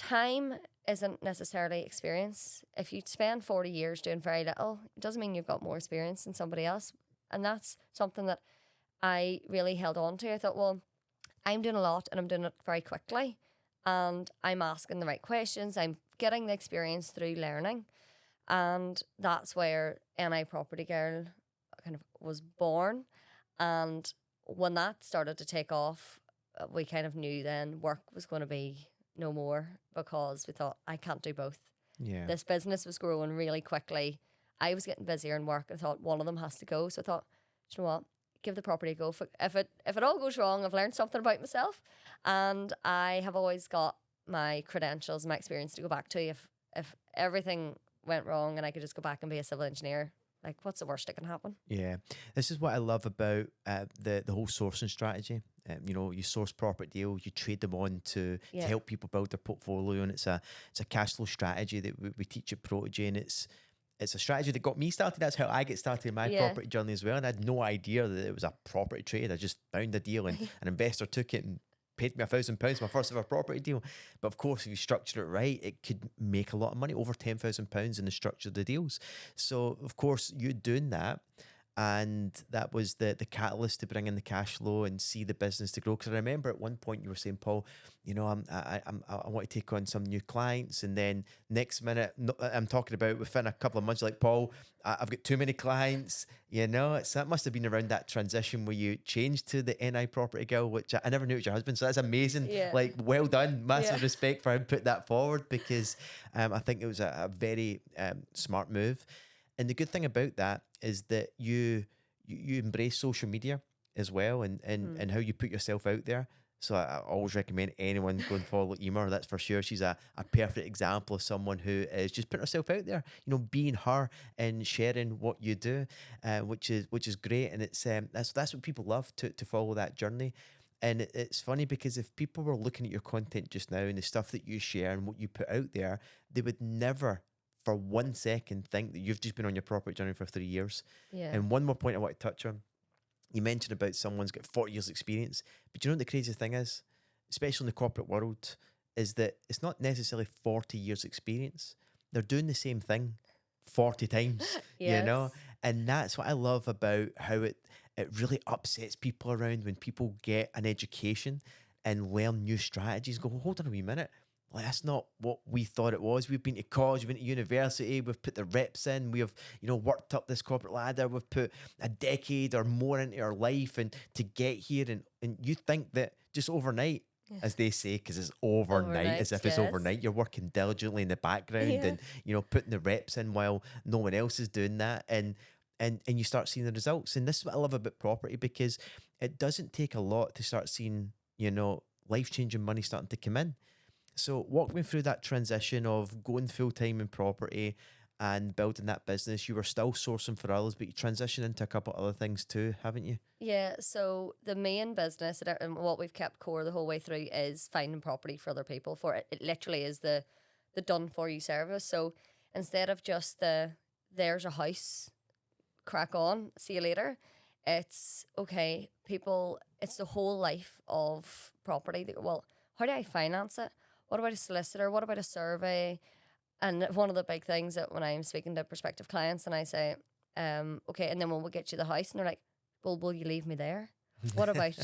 time isn't necessarily experience. If you spend 40 years doing very little, it doesn't mean you've got more experience than somebody else. And that's something that I really held on to. I thought, well, I'm doing a lot and I'm doing it very quickly, and I'm asking the right questions. I'm getting the experience through learning. And that's where NI Property Girl kind of was born. And when that started to take off, we kind of knew then work was going to be no more, because we thought, I can't do both. Yeah. This business was growing really quickly. I was getting busier in work. I thought one of them has to go. So I thought, you know what? Give the property a go. If it all goes wrong, I've learned something about myself, and I have always got my credentials and my experience to go back to. If everything went wrong and I could just go back and be a civil engineer, like, what's the worst that can happen? Yeah, this is what I love about the whole sourcing strategy. You know, you source property deals, you trade them on to help people build their portfolio, and it's a cash flow strategy that we teach at Protege, and it's a strategy that got me started. That's how I get started in my property journey as well. And I had no idea that it was a property trade. I just found a deal, and an investor took it and paid me £1,000, my first ever property deal. But of course, if you structure it right, it could make a lot of money, over £10,000 in the structure of the deals. So of course, you doing that, and that was the catalyst to bring in the cash flow and see the business to grow. Because I remember at one point you were saying, Paul, you know, I want to take on some new clients, and then next minute I'm talking about within a couple of months, like, Paul, I've got too many clients. You know, that must have been around that transition where you changed to the NI Property Girl, which I never knew it was your husband. So that's amazing. Yeah. Like, well done. Massive respect for him put that forward, because I think it was a very smart move. And the good thing about that is that you embrace social media as well, and how you put yourself out there. So I always recommend anyone go and follow Emer. That's for sure. She's a perfect example of someone who is just putting herself out there, you know, being her and sharing what you do, which is great. And it's that's what people love, to follow that journey. And it's funny, because if people were looking at your content just now and the stuff that you share and what you put out there, they would never for 1 second think that you've just been on your property journey for 3 years. Yeah. And one more point I want to touch on. You mentioned about someone's got 40 years experience, but you know what the crazy thing is, especially in the corporate world, is that it's not necessarily 40 years experience. They're doing the same thing 40 times, you know? And that's what I love about how it really upsets people around when people get an education and learn new strategies. Go, hold on a wee minute. Like, that's not what we thought it was. We've been to college, we've been to university, we've put the reps in, we have, you know, worked up this corporate ladder, we've put a decade or more into our life and to get here, and you think that just overnight, as they say, because it's overnight, as if it's overnight, you're working diligently in the background and, you know, putting the reps in while no one else is doing that, and you start seeing the results. And this is what I love about property, because it doesn't take a lot to start seeing, you know, life-changing money starting to come in. So walk me through that transition of going full-time in property and building that business. You were still sourcing for others, but you transitioned into a couple of other things too, haven't you? Yeah, so the main business and what we've kept core the whole way through is finding property for other people. For it literally is the done for you service. So instead of just there's a house, crack on, see you later, it's okay, people, it's the whole life of property. Well, how do I finance it? What about a solicitor? What about a survey? And one of the big things that when I'm speaking to prospective clients and I say, okay, and then when we get you the house, and they're like, well, will you leave me there? What about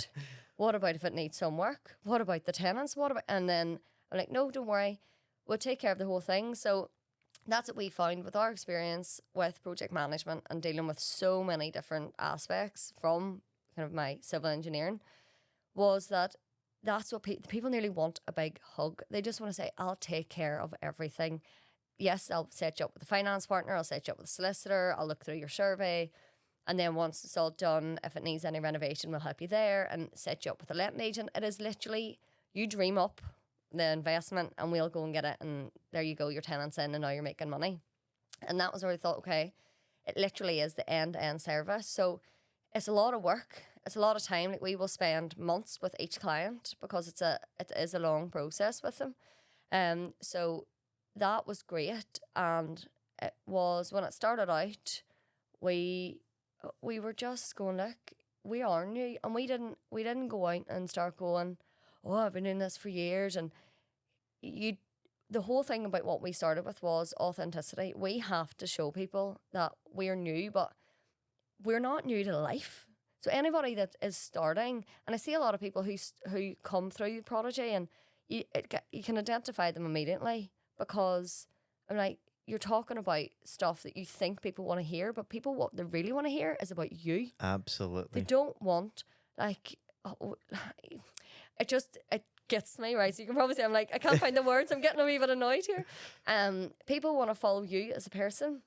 if it needs some work? What about the tenants? And then I'm like, no, don't worry. We'll take care of the whole thing. So that's what we found with our experience with project management and dealing with so many different aspects from kind of my civil engineering, was that that's what people nearly want, a big hug. They just want to say, I'll take care of everything. Yes, I'll set you up with a finance partner. I'll set you up with a solicitor. I'll look through your survey. And then once it's all done, if it needs any renovation, we'll help you there and set you up with a letting agent. It is literally, you dream up the investment and we'll go and get it. And there you go, your tenant's in and now you're making money. And that was where we thought, okay, it literally is the end-to-end service. So it's a lot of work. It's a lot of time. Like, we will spend months with each client because it is a long process with them. So that was great. And it was, when it started out, we were just going, look, we are new, and we didn't go out and start going, oh, I've been doing this for years, and the whole thing about what we started with was authenticity. We have to show people that we're new, but we're not new to life. So anybody that is starting, and I see a lot of people who come through Prodigy, and you can identify them immediately, because I'm like, you're talking about stuff that you think people want to hear, but people, what they really want to hear is about you. Absolutely. They don't want, like, it gets me, right? So you can probably say I'm like, I can't find the words. I'm getting a wee bit annoyed here. People want to follow you as a person.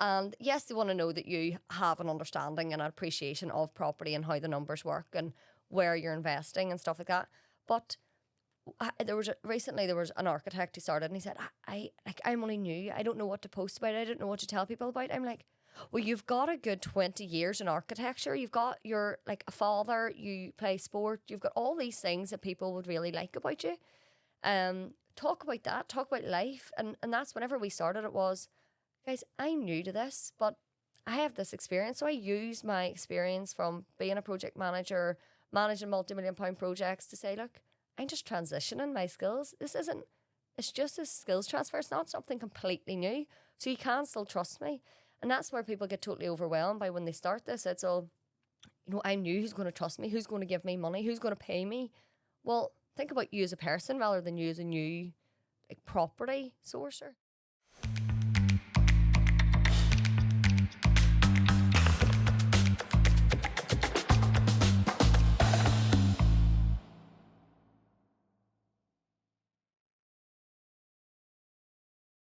And yes, they want to know that you have an understanding and an appreciation of property and how the numbers work and where you're investing and stuff like that. But recently there was an architect who started, and he said, I'm only new. I don't know what to post about. I don't know what to tell people about. I'm like, well, you've got a good 20 years in architecture. You've got your, like, a father, you play sport. You've got all these things that people would really like about you. Talk about that. Talk about life. And that's whenever we started, it was, guys, I'm new to this, but I have this experience. So I use my experience from being a project manager, managing multi-million-pound projects, to say, look, I'm just transitioning my skills. It's just a skills transfer. It's not something completely new. So you can still trust me. And that's where people get totally overwhelmed by when they start this. It's all, I'm new. Who's going to trust me? Who's going to give me money? Who's going to pay me? Well, think about you as a person rather than you as a new, like, property sourcer.